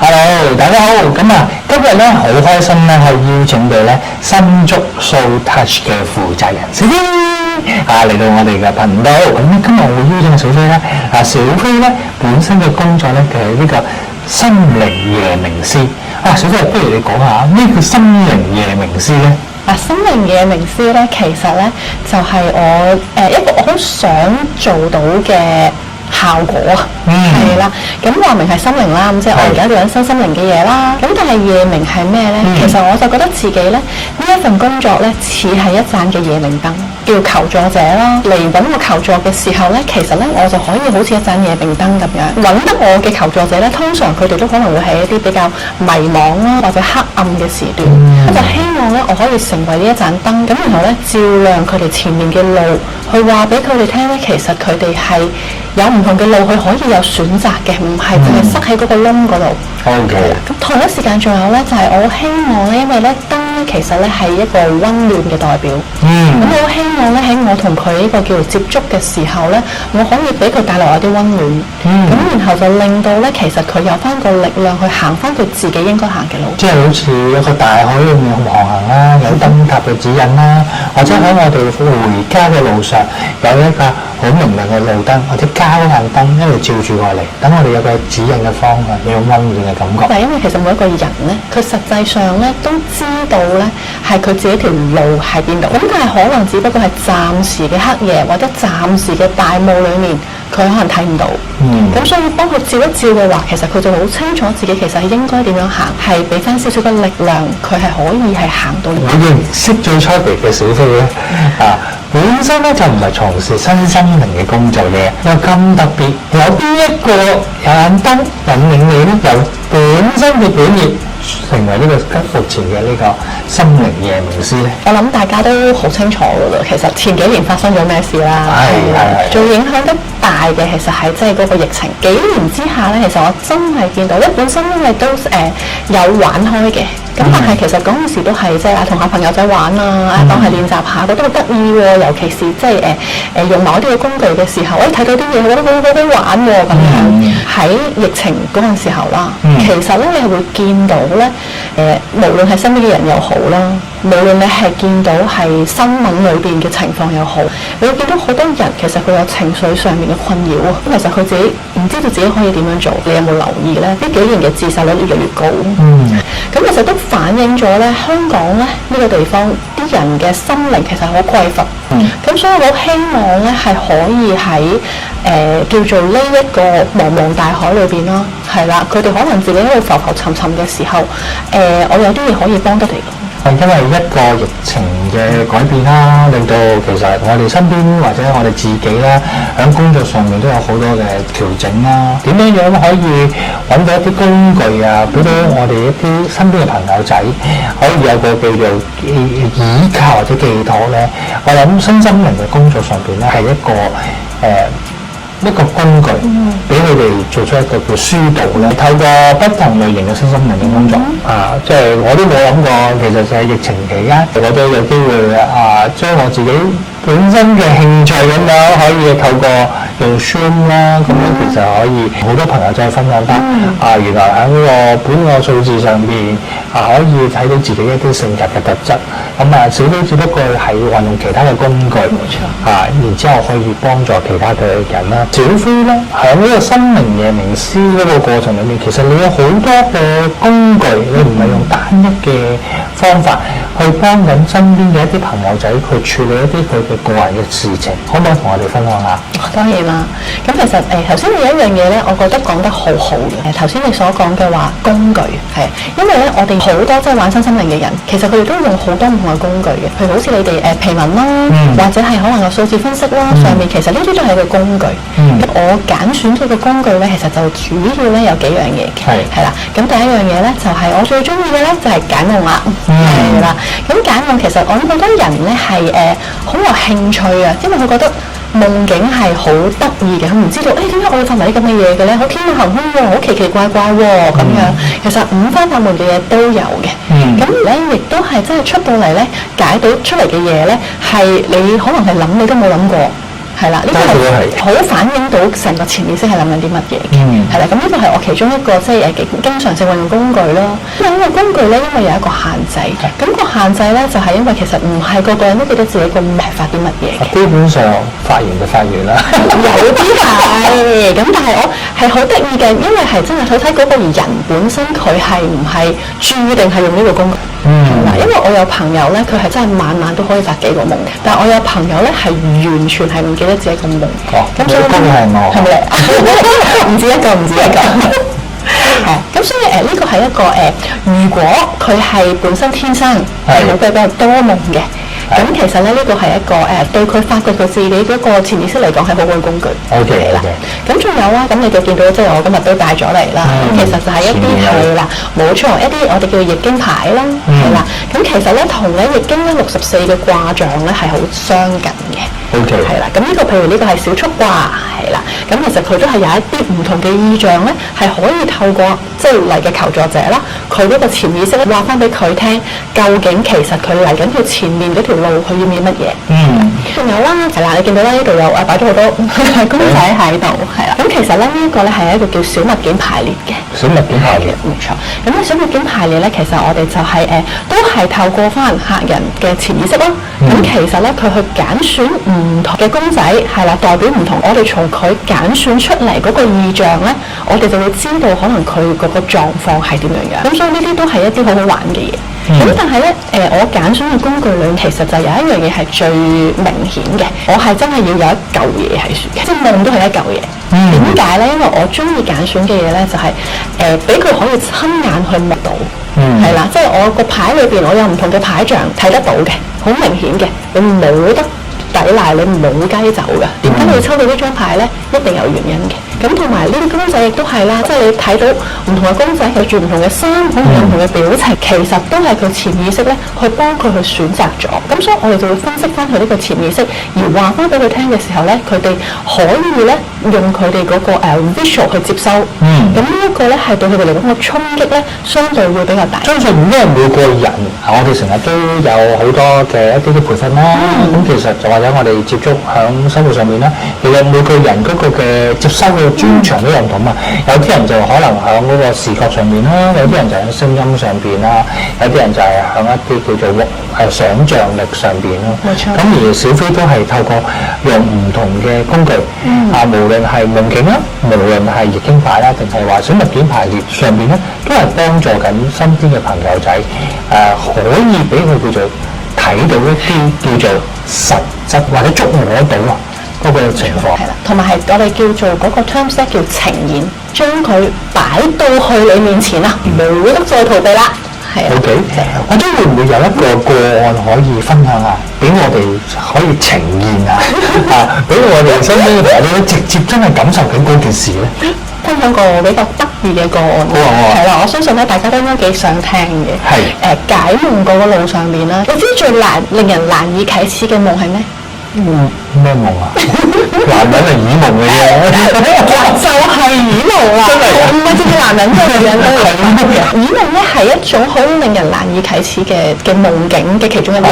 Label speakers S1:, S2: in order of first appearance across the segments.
S1: Hello，大家好。咁啊，今日咧好開心咧，係邀請到咧心足 Soul Touch 嘅負責人小飛嚟到我哋嘅頻道。咁咧今日我會邀請小飛咧，小飛咧本身嘅工作咧，佢係呢個心靈夜明師。小飛，不如你講下咩叫心靈夜明師咧？
S2: 心靈夜明師咧，其實咧就係我一個我好想做到嘅效果啊，係啦，咁話明係心靈啦，咁即係我而家做緊身心靈嘅嘢啦。咁但係夜明係咩咧？其實我就覺得自己咧呢一份工作咧似係一盞嘅夜明燈，叫求助者啦。嚟揾我求助嘅時候咧，其實咧我就可以好似一盞夜明燈咁樣揾得我嘅求助者咧。通常佢哋都可能會喺一啲比較迷茫啦或者黑暗嘅時段，我就希望咧我可以成為呢一盞燈，咁然後咧照亮佢哋前面嘅路，去話俾佢哋聽咧，其實佢哋係有唔同嘅路，佢可以有選擇嘅，唔係淨係塞喺嗰個窿嗰度。
S1: OK。
S2: 咁同一時間仲有咧，就係我希望咧，因為咧燈咧其實咧係一個溫暖嘅代表。咁我希望咧喺我同佢呢個叫做接觸嘅時候咧，我可以俾佢帶來一啲溫暖。咁然後就令到咧，其實佢有翻個力量去行翻佢自己應該行嘅路。
S1: 即係好似一個大海裏面航行啦，有燈塔嘅指引啦，或者喺我哋回家嘅路上有一個好明亮嘅路燈或者交眼燈一路照住過嚟，等我哋有個指引嘅方向，有溫暖嘅感覺。
S2: 但係因為其實每一個人咧，佢實際上咧都知道咧係佢自己條路喺邊度，咁但係可能只不過係暫時嘅黑夜或者暫時嘅大霧裡面，佢可能睇唔到。咁所以幫佢照一照嘅話，其實佢就好清楚自己其實係應該點樣行，係俾翻少少嘅力量，佢係可以係行到。
S1: 我認識最初期嘅小飛咧，本身咧就唔係從事身心靈嘅工作嘅，又咁特別，有邊一個有眼燈引領你咧？由本身嘅本業成為呢個目前嘅呢個心靈夜明師咧？
S2: 我諗大家都好清楚㗎啦，其實前幾年發生咗咩事啦？係最影響得大嘅其實係即係嗰個疫情。幾年之下咧，其實我真係見到，因為本身因為都有玩開嘅。咁但係其實嗰陣時都係即係同下朋友仔玩啊，當係練習下，覺得好得意喎。尤其是即係用某啲嘅工具嘅時候，睇到啲嘢，覺得好好玩喎咁樣。喺疫情嗰陣時候啦，其實咧你係會見到咧無論係身邊嘅人又好啦，無論你係見到係新聞裏邊嘅情況又好，你會見到好多人其實佢有情緒上面嘅困擾啊。咁其實佢自己唔知道自己可以點樣做，你有冇留意咧？呢幾年嘅自殺率越嚟越高。咁其實都反映咗咧，香港咧呢個地方啲人嘅心靈其實好匱乏。咁所以我希望咧係可以喺叫做呢一個茫茫大海裏邊啦，係啦，佢哋可能自己喺度浮浮沉沉嘅時候，我有啲嘢可以幫得你咯。
S1: 係因為一個疫情嘅改變啦，令到其實我哋身邊或者我哋自己啦，喺工作上面都有好多嘅調整啦。點樣可以揾到一啲工具啊，俾到我哋一啲身邊嘅朋友仔可以有個叫做倚靠或者寄託咧？我諗身心靈嘅工作上邊咧係一個工具，俾佢哋做出一個叫疏導咧。透過不同類型嘅身心靈嘅工作，即係我都冇諗過，其實就係疫情期間，我都有機會將我自己本身嘅興趣咁樣，可以透過用 Zoom 啦，咁樣其實可以好多朋友仔分享翻原來喺個本我數字上邊可以睇到自己一啲性格嘅特質。咁小飛只不過係運用其他嘅工具，然之後可以幫助其他嘅人啦。小飛咧喺呢個心靈夜明師嗰個過程裏面，其實你有好多嘅工具，你唔係用單一嘅方法去幫緊身邊嘅一啲朋友仔去處理一啲佢嘅個人嘅事情，可唔可以同我哋分享下？
S2: 當然啦，咁其實頭先有一樣嘢咧，我覺得講得好好嘅。頭先你所講嘅話工具係，因為咧我哋好多即係玩身心靈嘅人，其實佢哋都用好多唔同嘅工具嘅，譬如好似你哋皮紋啦，或者係可能有數字分析啦，上面其實呢啲都係個工具。咁我揀選咗個工具咧，其實就主要咧有幾樣嘢嘅，係啦。咁第一樣嘢咧就係我最中意嘅咧就係解夢啦，係啦。咁解夢其實我諗好多人咧係好有興趣啊，因為佢覺得夢境係好得意嘅，佢唔知道點解我會發埋啲咁嘅嘢嘅咧，好天馬行空喎，好奇奇怪怪喎咁樣。其實五花八門嘅嘢都有嘅，咁咧亦都係真係出到嚟咧解到出嚟嘅嘢咧，係你可能係諗你都冇諗過。係啦，呢個係好反映到成個潛意識係諗緊啲乜嘢嘅，係啦。咁呢個係我其中一個即係經常性運用工具咯。因為呢個工具咧，因為有一個限制，咁個限制咧就係因為其實唔係個個人都記得自己個名發啲乜嘢嘅。
S1: 基本上發完就發完啦。
S2: 有啲係，咁但係我係好得意嘅，因為係真係睇睇嗰個人本身佢係唔係注定係用呢個工具。嗱，因為我有朋友咧，佢係真係晚晚都可以發幾個夢嘅，但係我有朋友咧係完全係唔記得自己個夢。咁所以
S1: 係咪？
S2: 唔止一個，唔止一個。咁所以呢個係一個如果佢係本身天生係好比較多夢嘅。咁其實咧，呢個係一個對佢發掘佢自己嗰個潛意識嚟講係好好嘅工具。
S1: OK
S2: 啦。咁仲有啦，咁你就見到即係我今日都帶咗嚟啦。咁其實就係一啲係啦，冇錯，一啲我哋叫易經牌啦，係啦。咁其實咧同咧易經咧64嘅卦象咧係好相近嘅。
S1: OK。
S2: 係啦，咁呢個譬如呢個係小畜卦，係啦。咁其實佢都係有一啲唔同嘅意象咧，係可以透過即係嚟嘅求助者啦，佢嗰個潛意識咧話翻俾佢聽，究竟其實佢嚟緊佢前面嗰條路佢要面乜嘢？仲有啦，係啦，你見到啦，呢度有擺咗好多公仔喺度，係啦。咁其實咧呢一個咧係一個叫小物件排列嘅。
S1: 小物件排列，
S2: 冇錯。咁咧小物件排列咧，其實我哋就係都係透過翻客人嘅潛意識咯。咁其實咧佢去揀選唔同嘅公仔，係啦，代表唔同。我哋從佢揀選出嚟嗰個意象咧，我哋就會知道可能佢嗰個狀況係點樣樣。咁所以呢啲都係一啲好好玩嘅嘢。咁但係咧，我揀選嘅工具裏面，其實就有一樣嘢係最明顯嘅，我係真係要有一嚿嘢喺處嘅，即係夢都係一嚿嘢。點解咧？因為我中意揀選嘅嘢咧，就係俾佢可以親眼去摸到，係啦，即係我個牌裏邊，我有唔同嘅牌象睇得到嘅，好明顯嘅，你冇得抵賴，你冇雞走嘅。點解你要抽到呢張牌咧？一定有原因嘅。咁同埋呢啲公仔亦都係啦，即係你睇到唔同嘅公仔，佢着唔同嘅衫，可能有唔同嘅表情，其實都係佢潛意識咧去幫佢去選擇咗。咁所以我哋就會分析翻佢呢個潛意識，而話翻俾佢聽嘅時候咧，佢哋可以咧用佢哋嗰個visual 去接收。咁呢一個咧係對佢哋嚟講個衝擊咧，相對會比較大。
S1: 相信因為每個人，我哋成日都有好多嘅一啲嘅培訓啦。咁其實就或者我哋接觸喺生活上面啦，其實每個人嗰個嘅接收嘅專長都有唔同嘛。有啲人就可能喺嗰個視覺上面啦，有啲人就喺聲音上邊啦，有啲人就係喺一啲叫做想像力上邊咯。
S2: 冇錯。
S1: 咁而小飛都係透過用唔同嘅工具，無論係夢境啦，無論係易經牌啦，定係話小物件排列上邊咧，都係幫助緊身邊嘅朋友仔，可以俾佢叫做睇到一啲叫做實質或者捉摸到嗰個情況。
S2: 係啦，同埋係我哋叫做嗰個 terms 咧叫呈現，將佢擺到去你面前啦，冇得再逃避啦。係啊。
S1: OK，或者會唔會有一個個案可以分享下，俾我哋可以呈現啊？俾我哋身邊嘅朋友直接真係感受緊嗰件事咧？
S2: 分享個比較得意嘅個案，係啦，我相信咧大家都應該幾想聽嘅。係解夢嗰個路上面啦，你知最令人難以啟齒嘅夢係咩？
S1: 咩夢啊？男人係耳夢嘅啫，
S2: 就係耳夢啦，唔係淨係男人嘅，女人都係耳夢嘅。耳夢咧係一種好令人難以啟齒嘅夢境嘅其中一樣嘢，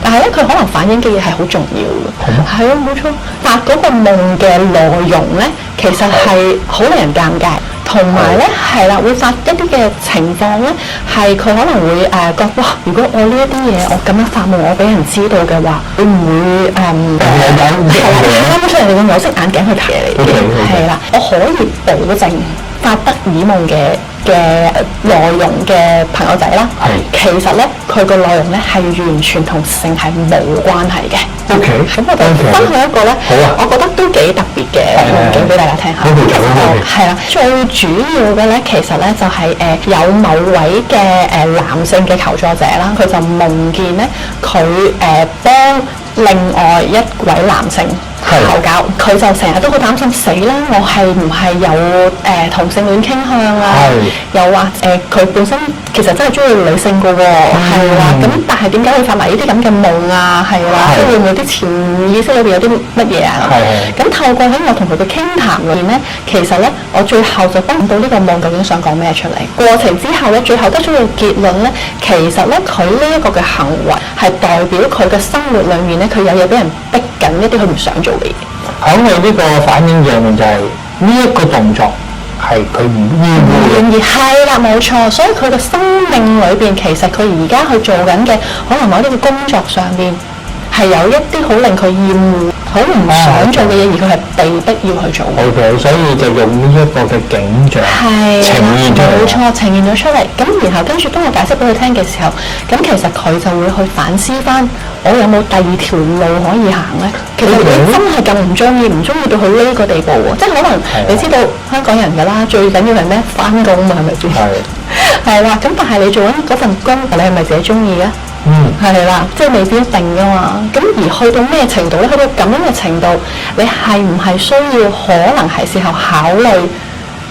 S2: 但係咧佢可能反映嘅嘢係好重要嘅。係啊，冇錯。但嗰個夢嘅內容咧，其實係好令人尷尬。同埋咧，係啦，會發一啲嘅情況咧，係佢可能會覺得哇！如果我呢一啲嘢我咁樣發夢，我俾人知道嘅話，會唔會係啦？啱啱出嚟你會有色眼鏡去睇嚟嘅，係啦，我可以保證發得耳夢嘅內容嘅朋友仔啦，其實咧佢個內容咧係完全同性係冇關係嘅。
S1: OK，
S2: 咁我就分享一個咧，我覺得都幾特別嘅夢境俾大家聽下。係啦，最主要嘅咧，其實咧就係有某位嘅男性嘅求助者啦，佢就夢見咧佢幫另外一位男性求教，佢就成日都好擔心死啦，我係唔係有同性戀傾向啊？又或佢本身其實真係中意女性嘅喎，係啦。咁但係點解會發埋呢啲咁嘅夢啊？係啦，即係會唔會啲潛意識裏邊有啲乜嘢啊？咁透過喺我同佢嘅傾談裏面咧，其實咧我最後就分唔到呢個夢究竟想講咩出嚟。過程之後咧，最後得出嘅結論咧，其實咧佢呢一個嘅行為係代表佢嘅生活裏面咧，佢有嘢俾人逼緊一啲佢唔想做嘅嘢。
S1: 喺你呢個反應上面就係呢一個動作係佢唔願意，
S2: 係啦，冇錯。所以佢嘅生命裏邊，其實佢而家去做緊嘅，可能某啲嘅工作上邊係有一啲好令佢厭惡、好唔想做嘅嘢，而佢係被逼要去做。
S1: OK，所以就用呢一個嘅景象呈現出嚟。
S2: 冇錯，呈現咗出嚟。咁然後跟住當我解釋俾佢聽嘅時候，咁其實佢就會去反思翻，我有冇第二條路可以行咧？其實你真係咁唔中意到去呢個地步喎，即係可能你知道香港人㗎啦，最緊要係咩？翻工嘛，係咪先？係啦，咁但係你做緊嗰份工，你係咪自己中意嘅？係啦，即係未必一定㗎嘛。咁而去到咩程度咧？去到咁樣嘅程度，你係唔係需要可能係時候考慮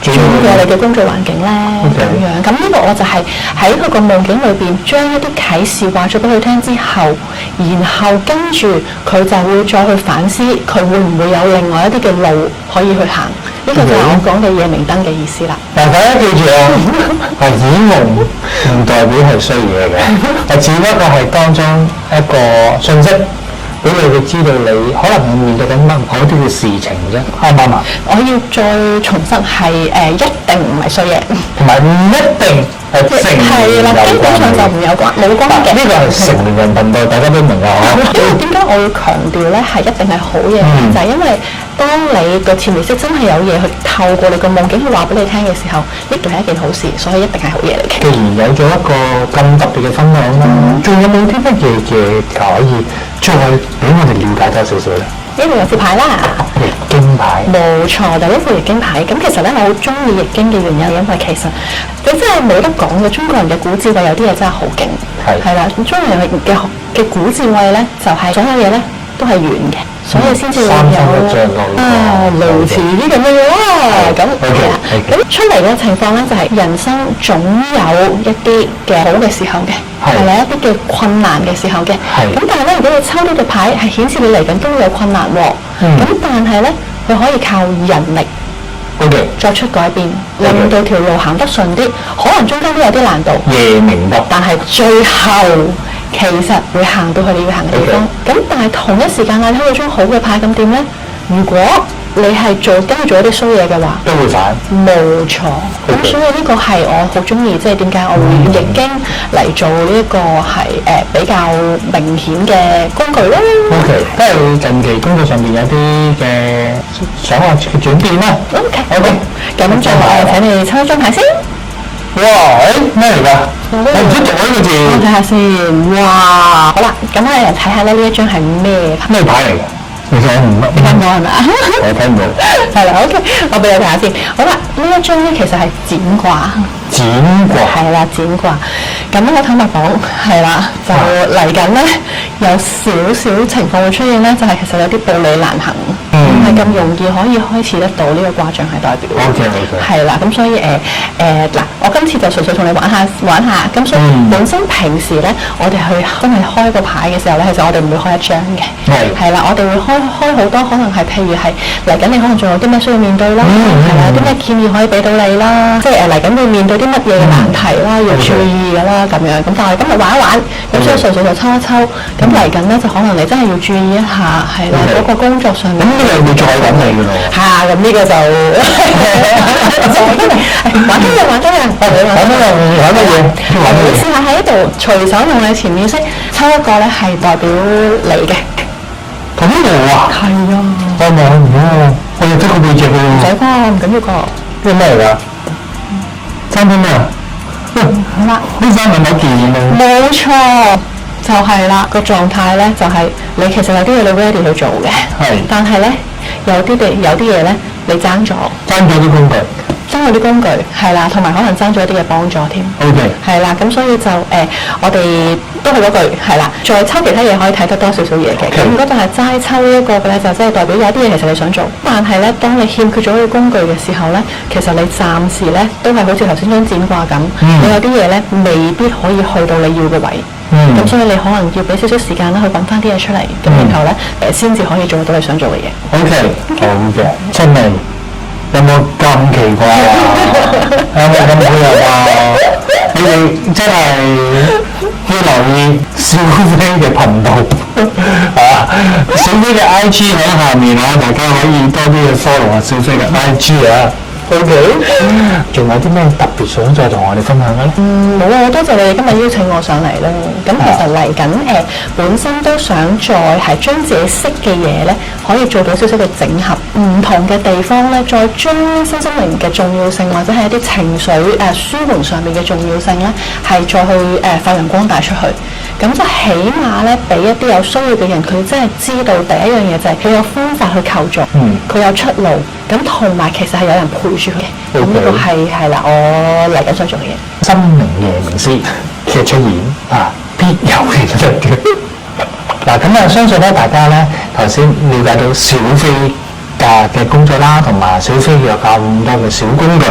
S2: 轉過你嘅工作環境咧？咁樣，咁呢個我就係喺佢個夢境裏邊將一啲啟示話咗俾佢聽之後，然後跟住佢就會再去反思，佢會唔會有另外一啲嘅路可以去行？呢個就係我講嘅夜明燈嘅意思啦。
S1: 嗱，大家記住啊，係耳夢唔代表係衰嘢嘅，只不過係當中一個信息，俾你哋知道你可能係面對緊乜嗰啲嘅事情啫，啱唔啱啊？
S2: 我要再重申係一定唔係衰嘢，
S1: 同埋唔一定係成年有關嘅，基本上就冇關嘅。呢個係成年人頻道，大家都明啊！
S2: 因為點解我要強調咧係一定係好嘢？就係因為當你個潛意識真係有嘢去透過你個夢境去話俾你聽嘅時候，呢度係一件好事，所以一定係好嘢嚟嘅。
S1: 既然有咗一個咁特別嘅分享啦，仲有冇啲乜嘢嘅可以再俾我哋了解多少少咧？
S2: 呢度有副牌啦，
S1: 易經牌。
S2: 冇錯，就呢副易經牌。咁其實咧，我好中意易經嘅原因，因為其實你真係冇得講嘅。中國人嘅古智慧有啲嘢真係好勁，係啦。中國人嘅古智慧咧，就係所有嘢咧都係圓嘅，所以先至會有類似啲咁嘅嘢啦。咁係啦，咁出嚟嘅情況咧，就係人生總有一啲嘅好嘅時候嘅。係啦，一啲嘅困難嘅時候嘅，咁但係咧，如果你抽呢個牌係顯示你嚟緊都會有困難喎，咁但係咧，佢可以靠人力作出改變，令到條路行得順啲，可能中間都有啲難度，
S1: 明白，
S2: 但係最後其實會行到去你要行嘅地方。咁但係同一時間你抽到張好嘅牌，咁點咧？如果你係跟住做一啲衰嘢嘅話，
S1: 都會反。
S2: 冇錯。咁所以呢個係我好中意，即係點解我會用易經嚟做呢一個係比較明顯嘅工具咯。
S1: OK，都係近期工作上面有啲嘅想法嘅轉變啦。OK，
S2: 咁就請你抽一張牌先。
S1: 哇！咩嚟㗎？我唔識讀呢個字。
S2: 我睇下先。哇！好啦，咁我哋嚟睇下咧呢一張係咩牌？
S1: 咩牌嚟㗎？其實我唔乜。
S2: 聽到係咪啊？
S1: 我聽唔到。
S2: 係啦 ，OK，我俾你睇下先。好啦，呢一張咧其實係剪卦。
S1: 剪卦。係
S2: 啦，剪卦。咁我坦白講，係啦，就嚟緊咧有少少情況會出現咧，就係其實有啲步履難行，唔係咁容易可以開始得到呢個卦象係代表。
S1: OK。
S2: 係啦，咁所以嗱，我今次就純粹同你玩下，咁所以本身平時咧，我哋去真係開個牌嘅時候咧，其實我哋唔會開一張嘅。係啦，我哋會開好多，可能係譬如係嚟緊你可能仲有啲咩需要面對啦，係啦，有啲咩建議可以俾到你啦，即係嚟緊會面對啲乜嘢嘅難題啦，要注意㗎啦咁樣。咁但係今日玩一玩，咁所以純粹就抽一抽。咁嚟緊咧就可能你真係要注意一下，係啦，嗰個工作上面。
S1: 咁呢個會再揾你㗎咯。
S2: 係啊，咁呢個就玩多嘢。你試下喺度隨手用你潛意識抽一個咧，係代表你嘅。
S1: 咁我啊？係啊。我望唔到，我要睇個背脊㗎。
S2: 唔使啩，唔緊要㗎。
S1: 呢個咩嚟㗎？3點咩啊？
S2: 好啦，
S1: 呢3係冇建議冇？
S2: 冇錯，就係啦。個狀態咧就係你其實有啲嘢你 ready 去做嘅，但係咧有啲嘢咧你爭咗啲工具。係啦，同埋可能爭咗一啲嘅幫助添。
S1: OK。係
S2: 啦，咁所以就我哋都係嗰句係啦，再抽其他嘢可以睇得多少少嘢嘅。咁如果就係齋抽一個嘅咧，就即係代表有啲嘢其實你想做，但係咧當你欠缺咗個工具嘅時候咧，其實你暫時咧都係好似頭先張剪卦咁，你有啲嘢咧未必可以去到你要嘅位。咁所以你可能要俾少少時間啦，去揾翻啲嘢出嚟，咁然後咧先至可以做到你想做嘅嘢。
S1: OK，好嘅，真係。有冇咁奇怪啊？有冇咁配合啊？你哋真係要留意小飛嘅頻道啊！小飛嘅 IG 喺下面啊，大家可以多啲去 follow 下小飛嘅 IG 啊。OK，仲有啲咩特別想再同我哋分享嘅咧？
S2: 冇啊！多謝你哋今日邀請我上嚟啦。咁其實嚟緊本身都想再係將自己識嘅嘢咧，可以做到少少嘅整合，唔同嘅地方咧，再將身心靈嘅重要性或者係一啲情緒舒緩上面嘅重要性咧，係再去發揚光大出去。咁就起碼咧，俾一啲有需要嘅人，佢真係知道第一樣嘢就係佢有方法去求助，佢有出路。咁同埋其實係有人陪住佢嘅。咁呢個係啦，我嚟緊想做嘅嘢。
S1: 心靈夜明師嘅出現啊，必有其出嘅。嗱，咁啊，相信咧，大家咧頭先了解到小飛嘅工作啦，同埋小飛有咁多嘅小工具，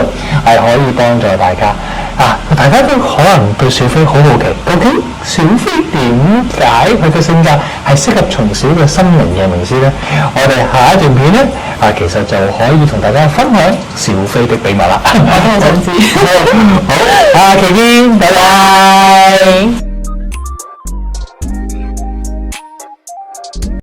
S1: 係可以幫助大家啊！大家都可能對小飛好好奇，究竟小飛點解佢嘅性格係適合從小嘅心靈夜明師咧？我哋下一段片咧其實就可以同大家分享小飛的秘密啦。我都想知。好，下期見，拜拜。